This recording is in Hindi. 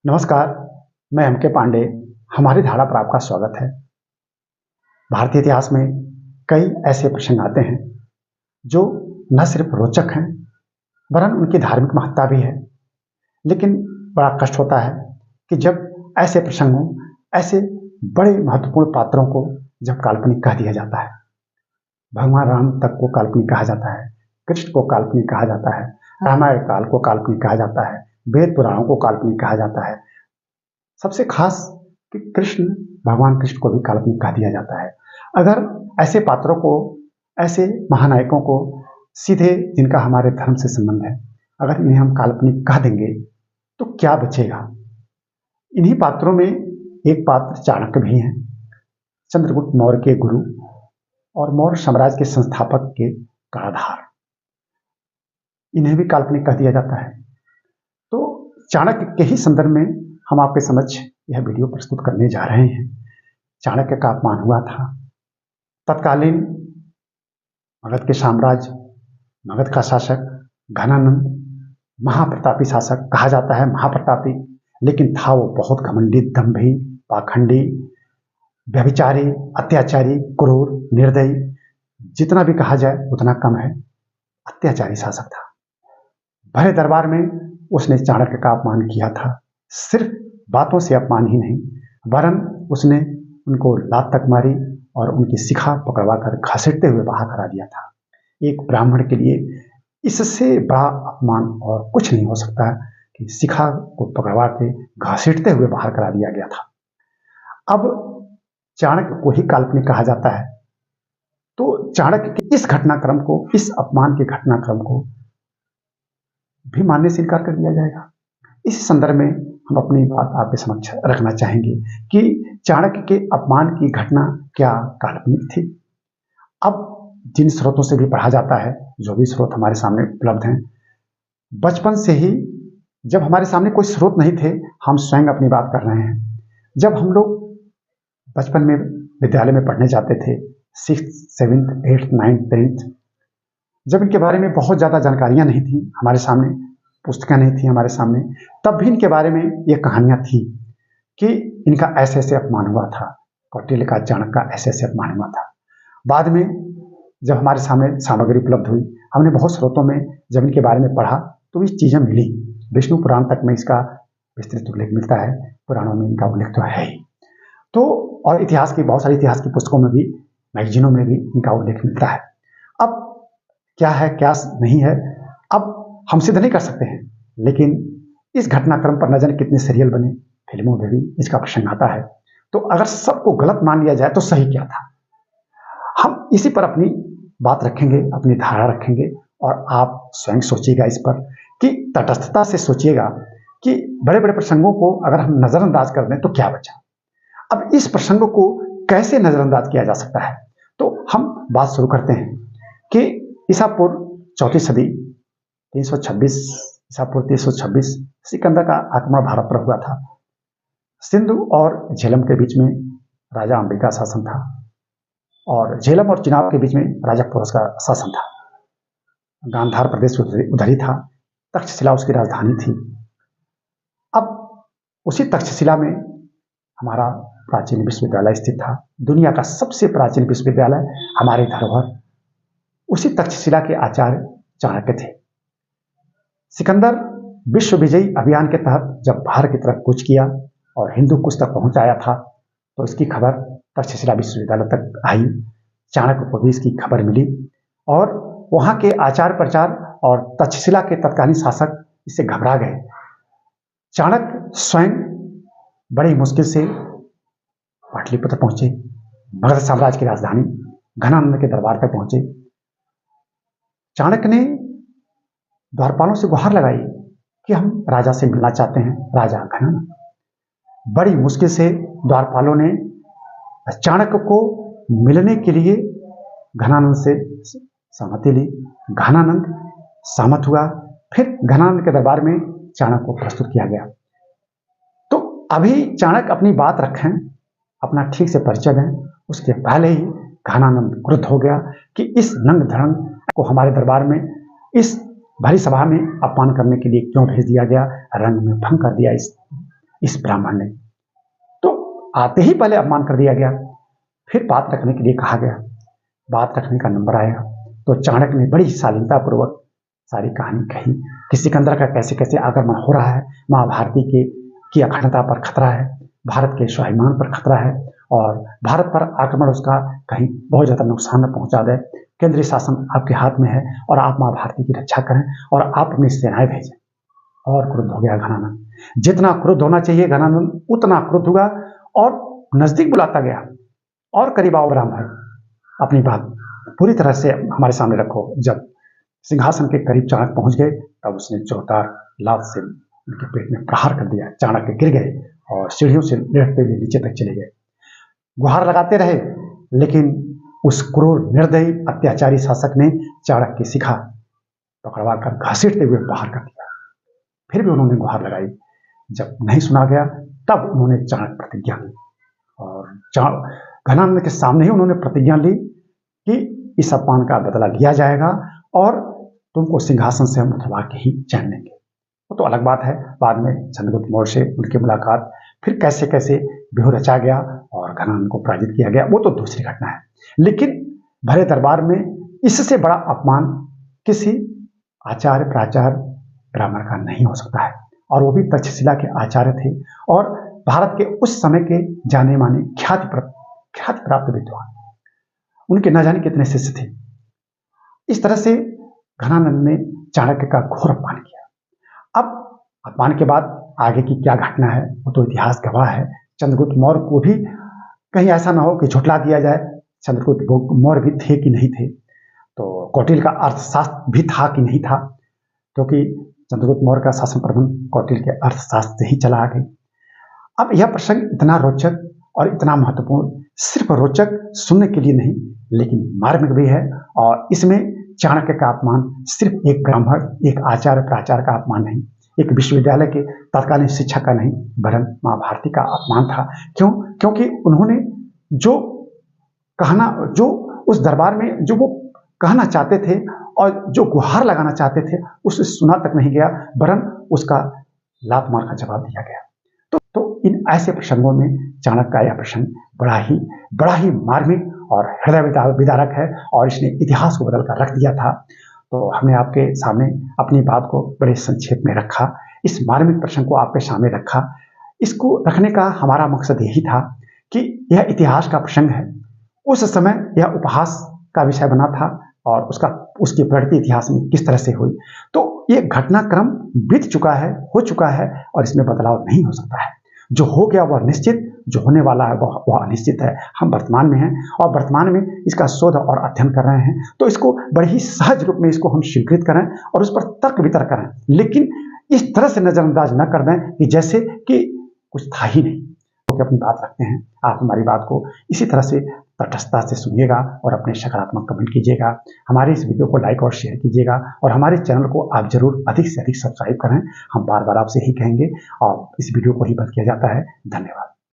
नमस्कार, मैं एम के पांडे। हमारी धारा पर आपका स्वागत है। भारतीय इतिहास में कई ऐसे प्रसंग आते हैं जो न सिर्फ रोचक हैं वरन उनकी धार्मिक महत्ता भी है। लेकिन बड़ा कष्ट होता है कि जब ऐसे प्रसंगों, ऐसे बड़े महत्वपूर्ण पात्रों को जब काल्पनिक कह दिया जाता है। भगवान राम तक को काल्पनिक कहा जाता है, कृष्ण को काल्पनिक कहा जाता है, रामायण काल को काल्पनिक कहा जाता है, वेद पुराणों को काल्पनिक कहा जाता है। सबसे खास कि भगवान कृष्ण को भी काल्पनिक कह दिया जाता है। अगर ऐसे पात्रों को, ऐसे महानायकों को सीधे जिनका हमारे धर्म से संबंध है, अगर इन्हें हम काल्पनिक कह देंगे तो क्या बचेगा। इन्हीं पात्रों में एक पात्र चाणक्य भी हैं, चंद्रगुप्त मौर्य के गुरु और मौर्य साम्राज्य के संस्थापक के कर्णधार। इन्हें भी काल्पनिक कह दिया जाता है। तो चाणक्य के ही संदर्भ में हम आपके समक्ष यह वीडियो प्रस्तुत करने जा रहे हैं। चाणक्य का अपमान हुआ था। तत्कालीन मगध के साम्राज्य, मगध का शासक घनानंद, महाप्रतापी शासक कहा जाता है, महाप्रतापी, लेकिन था वो बहुत घमंडी, दंभी, पाखंडी, व्यभिचारी, अत्याचारी, क्रूर, निर्दयी। जितना भी कहा जाए उतना कम है। अत्याचारी शासक था। भरे दरबार में उसने चाणक्य का अपमान किया था। सिर्फ बातों से अपमान ही नहीं वरन उसने उनको लात तक मारी और उनकी शिखा पकड़वा कर घसीटते हुए बाहर करा दिया था। एक ब्राह्मण के लिए इससे बड़ा अपमान और कुछ नहीं हो सकता कि शिखा को पकड़वा के घसीटते हुए बाहर करा दिया गया था। अब चाणक्य को ही काल्पनिक कहा जाता है, तो चाणक्य के इस घटनाक्रम को, इस अपमान के घटनाक्रम को भी मानने से इनकार कर दिया जाएगा। इस संदर्भ में हम अपनी बात आपके समक्ष रखना चाहेंगे कि चाणक्य के अपमान की घटना क्या काल्पनिक थी। अब जिन स्रोतों से भी पढ़ा जाता है, जो भी स्रोत हमारे सामने उपलब्ध हैं, बचपन से ही जब हमारे सामने कोई स्रोत नहीं थे, हम स्वयं अपनी बात कर रहे हैं। जब हम लोग बचपन में विद्यालय में पढ़ने जाते थे, 6th, 7th, 8th, 9th, 10th, जब इनके बारे में बहुत ज़्यादा जानकारियां नहीं थी हमारे सामने, पुस्तकें नहीं थी हमारे सामने, तब भी इनके बारे में ये कहानियां थी कि इनका ऐसे ऐसे अपमान हुआ था, कौटिल्य का, चाणक्य का ऐसे ऐसे अपमान हुआ था। बाद में जब हमारे सामने सामग्री उपलब्ध हुई, हमने बहुत स्रोतों में जब इनके बारे में पढ़ा तो ये चीज़ें मिली। विष्णु पुराण तक में इसका विस्तृत उल्लेख मिलता है, पुराणों में इनका उल्लेख तो है ही। तो और इतिहास की, बहुत सारी इतिहास की पुस्तकों में भी, मैगजीनों में भी इनका उल्लेख मिलता है। अब क्या है क्या नहीं है, अब हम सिद्ध नहीं कर सकते हैं, लेकिन इस घटनाक्रम पर न जाने कितने सीरियल बने, फिल्मों में भी इसका प्रसंग आता है। तो अगर सबको गलत मान लिया जाए तो सही क्या था, हम इसी पर अपनी बात रखेंगे, अपनी धारणा रखेंगे और आप स्वयं सोचिएगा इस पर कि तटस्थता से सोचिएगा कि बड़े बड़े प्रसंगों को अगर हम नजरअंदाज कर दें तो क्या बचा। अब इस प्रसंगों को कैसे नजरअंदाज किया जा सकता है, तो हम बात शुरू करते हैं कि ईसा पूर्व 4वीं सदी 326 ईसा पूर्व 326 सिकंदर का आक्रमण भारत पर हुआ था। सिंधु और झेलम के बीच में राजा अंबिका शासन था और झेलम और चिनाब के बीच में राजा पोरस का शासन था। गांधार प्रदेश उधर ही था, तक्षशिला उसकी राजधानी थी। अब उसी तक्षशिला में हमारा प्राचीन विश्वविद्यालय स्थित था, दुनिया का सबसे प्राचीन विश्वविद्यालय, हमारी धरोहर। उसी तक्षशिला के आचार्य चाणक्य थे। सिकंदर विश्व विजयी अभियान के तहत जब भारत की तरफ कूच किया और हिंदू कुश तक पहुंच आया था, तो इसकी खबर तक्षशिला विश्वविद्यालय तक आई। चाणक्य को भी इसकी खबर मिली और वहां के आचार प्रचार और तक्षशिला के तत्कालीन शासक इससे घबरा गए। चाणक्य स्वयं बड़ी मुश्किल से पाटलिपुत्र पहुंचे, मगध साम्राज्य की राजधानी घनानंद के दरबार तक पहुंचे। चाणक्य ने द्वारपालों से गुहार लगाई कि हम राजा से मिलना चाहते हैं, राजा घनानंद। बड़ी मुश्किल से द्वारपालों ने चाणक्य को मिलने के लिए घनानंद से सहमति ली। घनानंद सहमत हुआ। फिर घनानंद के दरबार में चाणक्य को प्रस्तुत किया गया। तो अभी चाणक्य अपनी बात रखें, अपना ठीक से परिचय दें, उसके पहले ही घनानंद क्रुद्ध हो गया कि इस नंग धड़ंग को हमारे दरबार में, इस भरी सभा में अपमान करने के लिए क्यों भेज दिया गया, रंग में भंग कर दिया इस ब्राह्मण ने। तो आते ही पहले अपमान कर दिया गया, फिर बात रखने के लिए कहा गया, बात रखने का नंबर आया तो चाणक्य ने बड़ी शालीनतापूर्वक सारी कहानी कही कि सिकंदर का कैसे कैसे आक्रमण हो रहा है, माँ भारती की अखंडता पर खतरा है, भारत के स्वाभिमान पर खतरा है और भारत पर आक्रमण उसका कहीं बहुत ज़्यादा नुकसान न पहुंचा दे। केंद्रीय शासन आपके हाथ में है और आप माँ भारती की रक्षा करें और आप अपनी सेनाएं भेजें। और क्रुद्ध हो गया घनानंद, जितना क्रुद्ध होना चाहिए घनानंद उतना क्रुद्ध हुआ और नजदीक बुलाता गया और करीब आओ ब्राह्मण, अपनी बात पूरी तरह से हमारे सामने रखो। जब सिंहासन के करीब चाणक्य पहुंच गए तब उसने जोरदार लात से उनके पेट में प्रहार कर दिया। चाणक्य गिर गए और सीढ़ियों से लुढ़कते हुए नीचे तक चले गए। गुहार लगाते रहे, लेकिन उस क्रूर निर्दयी अत्याचारी शासक ने चाणक्य की शिखा पकड़वा कर घसीटते हुए बाहर कर दिया। फिर भी उन्होंने गुहार लगाई। जब नहीं सुना गया तब उन्होंने चाणक्य प्रतिज्ञा ली और घनानंद के सामने ही उन्होंने प्रतिज्ञा ली कि इस अपमान का बदला लिया जाएगा और तुमको सिंहासन से हम उठवा के ही चैन लेंगे। वो तो अलग बात है, बाद में चंद्रगुप्त मौर्य से उनकी मुलाकात, फिर कैसे कैसे व्यूह रचा गया और घनानंद को पराजित किया गया, वो तो दूसरी घटना है। लेकिन भरे दरबार में इससे बड़ा अपमान किसी आचार्य प्राचार्य ब्राह्मण का नहीं हो सकता है, और वो भी तक्षशिला के आचार्य थे और भारत के उस समय के जाने माने ख्याति प्राप्त विद्वान। उनके न जाने कितने शिष्य थे। इस तरह से घनानंद ने चाणक्य का घोर अपमान किया। अब अपमान के बाद आगे की क्या घटना है वो तो इतिहास गवाह है। चंद्रगुप्त मौर्य को भी कहीं ऐसा ना हो कि झुठला दिया जाए, चंद्रगुप्त मौर्य भी थे कि नहीं थे, तो कौटिल्य का अर्थशास्त्र भी था कि नहीं था, क्योंकि चंद्रगुप्त मौर्य का शासन प्रबंध कौटिल्य के अर्थशास्त्र से ही चला आ गई। अब यह प्रसंग इतना रोचक और इतना महत्वपूर्ण, सिर्फ रोचक सुनने के लिए नहीं लेकिन मार्मिक भी है, और इसमें चाणक्य का अपमान सिर्फ एक ब्राह्मण, एक आचार्य प्राचार्य का अपमान नहीं, एक विश्वविद्यालय के तत्कालीन शिक्षक का नहीं, वरन माँ भारती का अपमान था। क्यों? क्योंकि उन्होंने जो उस दरबार में जो वो कहना चाहते थे और जो गुहार लगाना चाहते थे उसे सुना तक नहीं गया, वरन उसका लात मार का जवाब दिया गया। तो इन ऐसे प्रसंगों में चाणक्य का यह प्रसंग बड़ा ही मार्मिक और हृदय विदारक है और इसने इतिहास को बदल कर रख दिया था। तो हमने आपके सामने अपनी बात को बड़े संक्षेप में रखा, इस मार्मिक प्रसंग को आपके सामने रखा। इसको रखने का हमारा मकसद यही था कि यह इतिहास का प्रसंग है, उस समय यह उपहास का विषय बना था और उसकी प्रगति इतिहास में किस तरह से हुई। तो ये घटनाक्रम बीत चुका है, हो चुका है और इसमें बदलाव नहीं हो सकता है। जो हो गया वह निश्चित, जो होने वाला है वह अनिश्चित है। हम वर्तमान में हैं और वर्तमान में इसका शोध और अध्ययन कर रहे हैं, तो इसको बड़े ही सहज रूप में इसको हम स्वीकृत करें और उस पर तर्क वितर्क करें, लेकिन इस तरह से नजरअंदाज न कर दें कि जैसे कि कुछ था ही नहीं। तो अपनी बात रखते हैं, आप हमारी बात को इसी तरह से तटस्थता से सुनिएगा और अपने सकारात्मक कमेंट कीजिएगा। हमारे इस वीडियो को लाइक और शेयर कीजिएगा और हमारे चैनल को आप जरूर अधिक से अधिक सब्सक्राइब करें। हम बार बार आपसे यही कहेंगे और इस वीडियो को ही बंद किया जाता है। धन्यवाद।